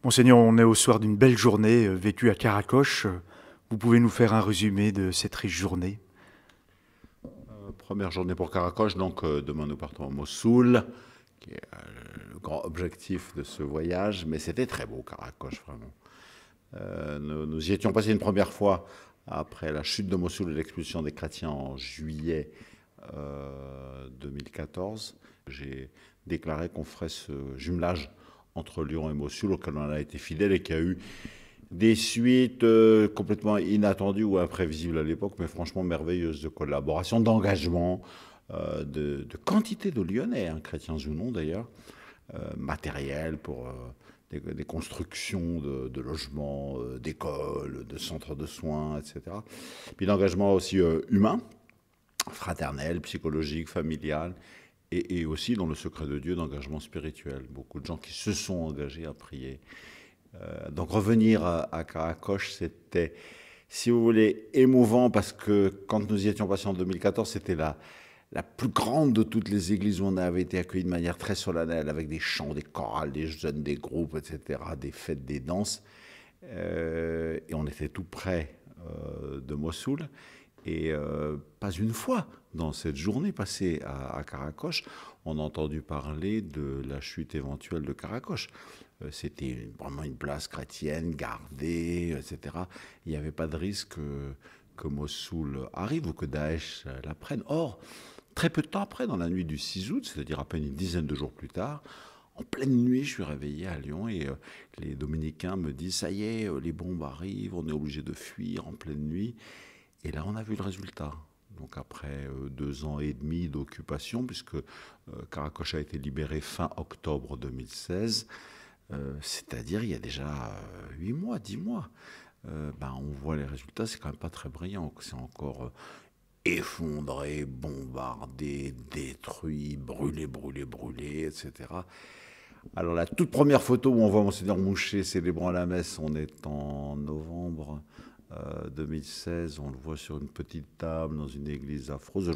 Monseigneur, on est au soir d'une belle journée vécue à Karakoche. Vous pouvez nous faire un résumé de cette riche journée? Première journée pour Karakoche, donc demain nous partons à Mossoul, qui est le grand objectif de ce voyage, mais c'était très beau Karakoche, vraiment. Nous y étions passés une première fois après la chute de Mossoul et l'expulsion des chrétiens en juillet 2014. J'ai déclaré qu'on ferait ce jumelage entre Lyon et Mossoul, auquel on a été fidèle et qui a eu des suites complètement inattendues ou imprévisibles à l'époque, mais franchement merveilleuses, de collaboration, d'engagement, de quantité de Lyonnais, hein, chrétiens ou non d'ailleurs, matériel pour des constructions de logements, d'écoles, de centres de soins, etc. Puis l'engagement aussi humain, fraternel, psychologique, familial, et aussi dans le secret de Dieu, d'engagement spirituel. Beaucoup de gens qui se sont engagés à prier. Donc revenir à Karakoche, c'était, si vous voulez, émouvant parce que quand nous y étions passés en 2014, c'était la plus grande de toutes les églises où on avait été accueillis de manière très solennelle, avec des chants, des chorales, des jeunes, des groupes, etc., des fêtes, des danses. Et on était tout près de Mossoul. Et pas une fois dans cette journée passée à Karakoche, on a entendu parler de la chute éventuelle de Karakoche. C'était vraiment une place chrétienne, gardée, etc. Il n'y avait pas de risque que Mossoul arrive ou que Daesh la prenne. Or, très peu de temps après, dans la nuit du 6 août, c'est-à-dire à peine une dizaine de jours plus tard, en pleine nuit, je suis réveillé à Lyon et les Dominicains me disent « ça y est, les bombes arrivent, on est obligé de fuir en pleine nuit ». Et là, on a vu le résultat. Donc après 2 ans et demi d'occupation, puisque Karakoche a été libéré fin octobre 2016, c'est-à-dire il y a déjà 8 mois, 10 mois, on voit les résultats, c'est quand même pas très brillant. C'est encore effondré, bombardé, détruit, brûlé, brûlé, brûlé, etc. Alors la toute première photo où on voit Monseigneur Mouchet célébrant la messe, on est en novembre 2016, on le voit sur une petite table dans une église affreuse.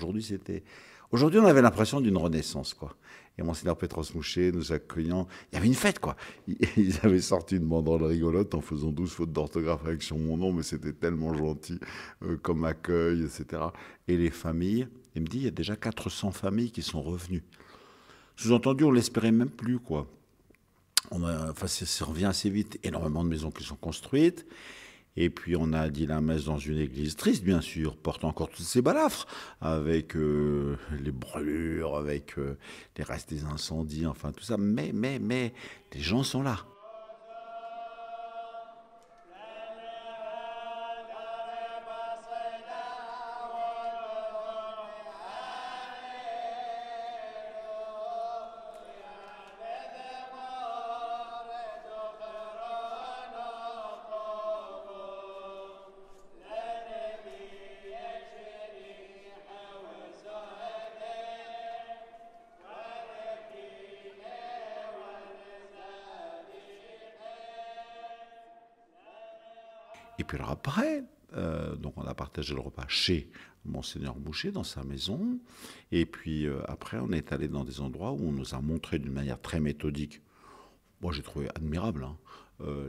Aujourd'hui, on avait l'impression d'une renaissance, quoi. Et Monseigneur Petros Mouchet nous accueillant, il y avait une fête, quoi. Ils avaient sorti une banderole rigolote en faisant 12 fautes d'orthographe avec sur mon nom, mais c'était tellement gentil comme accueil, etc. Et les familles, il me dit, il y a déjà 400 familles qui sont revenues. Sous-entendu, on l'espérait même plus, quoi. Ça revient assez vite, énormément de maisons qui sont construites. Et puis on a dit la messe dans une église triste, bien sûr, portant encore toutes ces balafres, avec les brûlures, avec les restes des incendies, enfin tout ça. Mais, les gens sont là. Et puis alors après, donc on a partagé le repas chez Monseigneur Mouchet, dans sa maison. Et puis après, on est allé dans des endroits où on nous a montré d'une manière très méthodique, moi j'ai trouvé admirable, hein,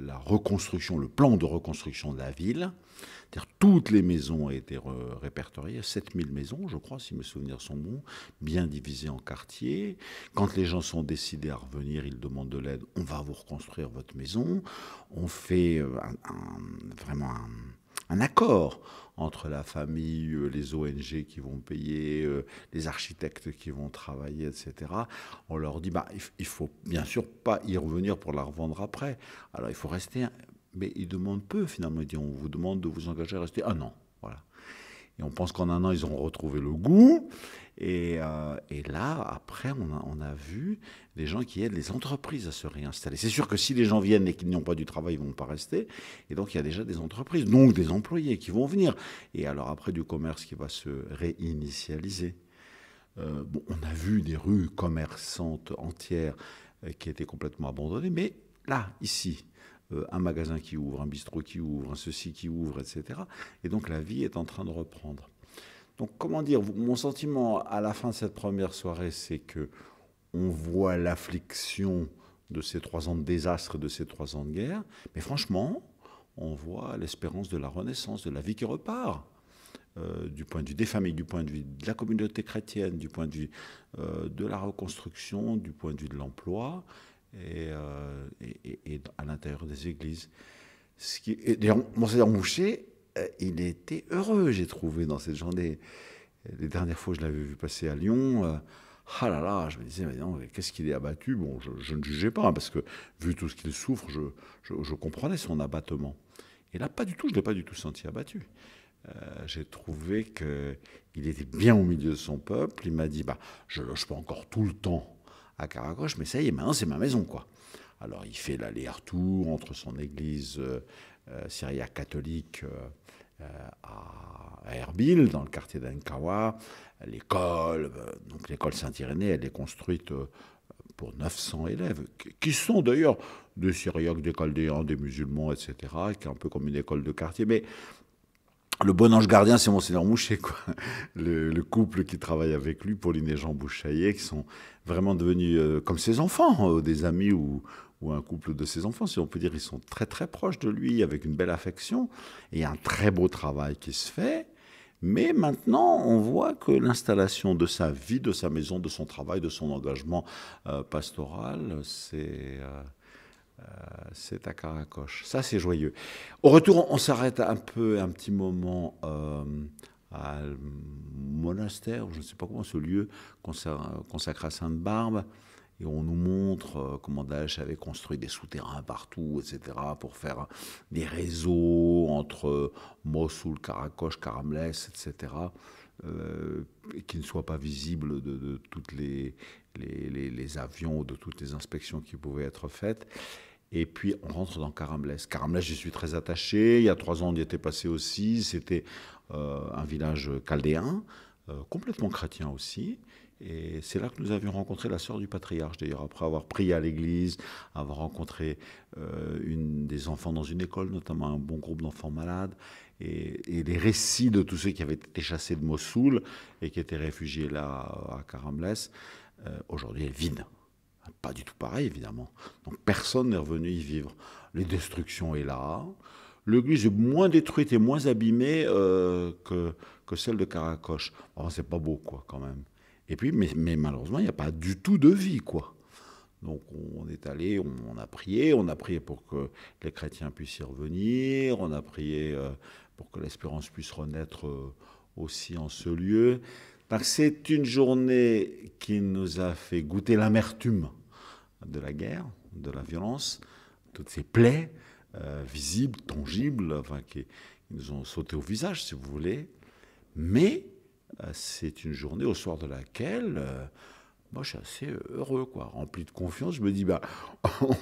la reconstruction, le plan de reconstruction de la ville. C'est-à-dire toutes les maisons ont été répertoriées, 7000 maisons, je crois, si mes souvenirs sont bons, bien divisées en quartiers. Quand les gens sont décidés à revenir, ils demandent de l'aide, on va vous reconstruire votre maison. On fait vraiment un accord entre la famille, les ONG qui vont payer, les architectes qui vont travailler, etc. On leur dit, il faut bien sûr pas y revenir pour la revendre après. Alors il faut rester, mais ils demandent peu finalement. Ils disent, on vous demande de vous engager à rester un an. Voilà. Et on pense qu'en un an, ils ont retrouvé le goût. Et là, après, on a vu des gens qui aident les entreprises à se réinstaller. C'est sûr que si les gens viennent et qu'ils n'ont pas du travail, ils ne vont pas rester. Et donc, il y a déjà des entreprises, donc des employés qui vont venir. Et alors, après, du commerce qui va se réinitialiser. On a vu des rues commerçantes entières qui étaient complètement abandonnées. Mais là, ici, un magasin qui ouvre, un bistrot qui ouvre, un ceci qui ouvre, etc. Et donc, la vie est en train de reprendre. Donc, comment dire, mon sentiment à la fin de cette première soirée, c'est que on voit l'affliction de ces 3 ans de désastre, de ces 3 ans de guerre. Mais franchement, on voit l'espérance de la Renaissance, de la vie qui repart. Du point de vue des familles, du point de vue de la communauté chrétienne, du point de vue de la reconstruction, du point de vue de l'emploi et à l'intérieur des églises. D'ailleurs, Monseigneur Mouchet, il était heureux, j'ai trouvé, dans cette journée. Les dernières fois que je l'avais vu passer à Lyon, ah là là, je me disais, mais non, qu'est-ce qu'il est abattu. Bon, je ne jugeais pas, hein, parce que vu tout ce qu'il souffre, je comprenais son abattement. Et là, pas du tout, je ne l'ai pas du tout senti abattu. J'ai trouvé qu'il était bien au milieu de son peuple. Il m'a dit, bah, je ne loge pas encore tout le temps à Caracoche, mais ça y est, maintenant c'est ma maison, quoi. Alors il fait l'aller-retour entre son église syriaque catholique à Erbil, dans le quartier d'Ankawa, l'école, donc l'école Saint-Irénée, elle est construite pour 900 élèves, qui sont d'ailleurs des Syriaques, des Chaldéens, des musulmans, etc., qui est un peu comme une école de quartier. Mais le bon ange gardien, c'est Monseigneur Mouchet, quoi. Le couple qui travaille avec lui, Pauline et Jean Bouchaillet, qui sont vraiment devenus comme ses enfants, des amis ou un couple de ses enfants, si on peut dire. Ils sont très très proches de lui, avec une belle affection. Et il y a un très beau travail qui se fait. Mais maintenant, on voit que l'installation de sa vie, de sa maison, de son travail, de son engagement pastoral, c'est à Caracoche. Ça, c'est joyeux. Au retour, on s'arrête un petit moment à un monastère, je ne sais pas comment, ce lieu consacré à Sainte-Barbe. Et on nous montre comment Daesh avait construit des souterrains partout, etc., pour faire des réseaux entre Mossoul, Caracoche, Karamlès, etc., qui ne soient pas visibles de toutes les avions, de toutes les inspections qui pouvaient être faites. Et puis, on rentre dans Karamlès. Karamlès, j'y suis très attaché. Il y a 3 ans, on y était passé aussi. C'était un village chaldéen, complètement chrétien aussi. Et c'est là que nous avions rencontré la sœur du patriarche, d'ailleurs, après avoir prié à l'église, avoir rencontré des enfants dans une école, notamment un bon groupe d'enfants malades, et les récits de tous ceux qui avaient été chassés de Mossoul et qui étaient réfugiés là, à Karamlès. Aujourd'hui, elle est vide. Pas du tout pareil, évidemment. Donc personne n'est revenu y vivre. Les destructions est là. L'église est moins détruite et moins abîmée que celle de Caracoche. Enfin, c'est pas beau, quoi, quand même. Et puis, mais malheureusement, il n'y a pas du tout de vie, quoi. Donc on est allé, on a prié pour que les chrétiens puissent y revenir, on a prié pour que l'espérance puisse renaître aussi en ce lieu. Donc c'est une journée qui nous a fait goûter l'amertume de la guerre, de la violence, toutes ces plaies visibles, tangibles, enfin, qui nous ont sauté au visage, si vous voulez. Mais c'est une journée au soir de laquelle moi je suis assez heureux, quoi, rempli de confiance. Je me dis, bah,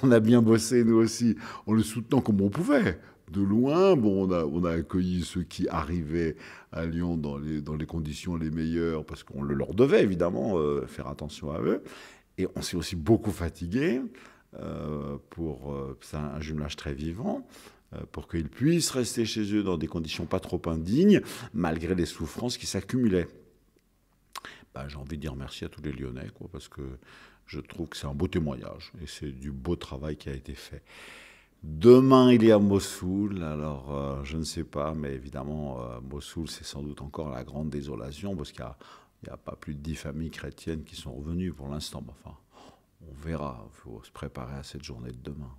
on a bien bossé nous aussi, en le soutenant comme on pouvait. De loin, bon, on a accueilli ceux qui arrivaient à Lyon dans les conditions les meilleures, parce qu'on le leur devait, évidemment, faire attention à eux. Et on s'est aussi beaucoup fatigué c'est un jumelage très vivant, pour qu'ils puissent rester chez eux dans des conditions pas trop indignes, malgré les souffrances qui s'accumulaient. Ben, j'ai envie de dire merci à tous les Lyonnais, quoi, parce que je trouve que c'est un beau témoignage, et c'est du beau travail qui a été fait. Demain, il est à Mossoul, alors je ne sais pas, mais évidemment, Mossoul, c'est sans doute encore la grande désolation, parce qu'il n'y a pas plus de 10 familles chrétiennes qui sont revenues pour l'instant. Enfin, on verra, il faut se préparer à cette journée de demain.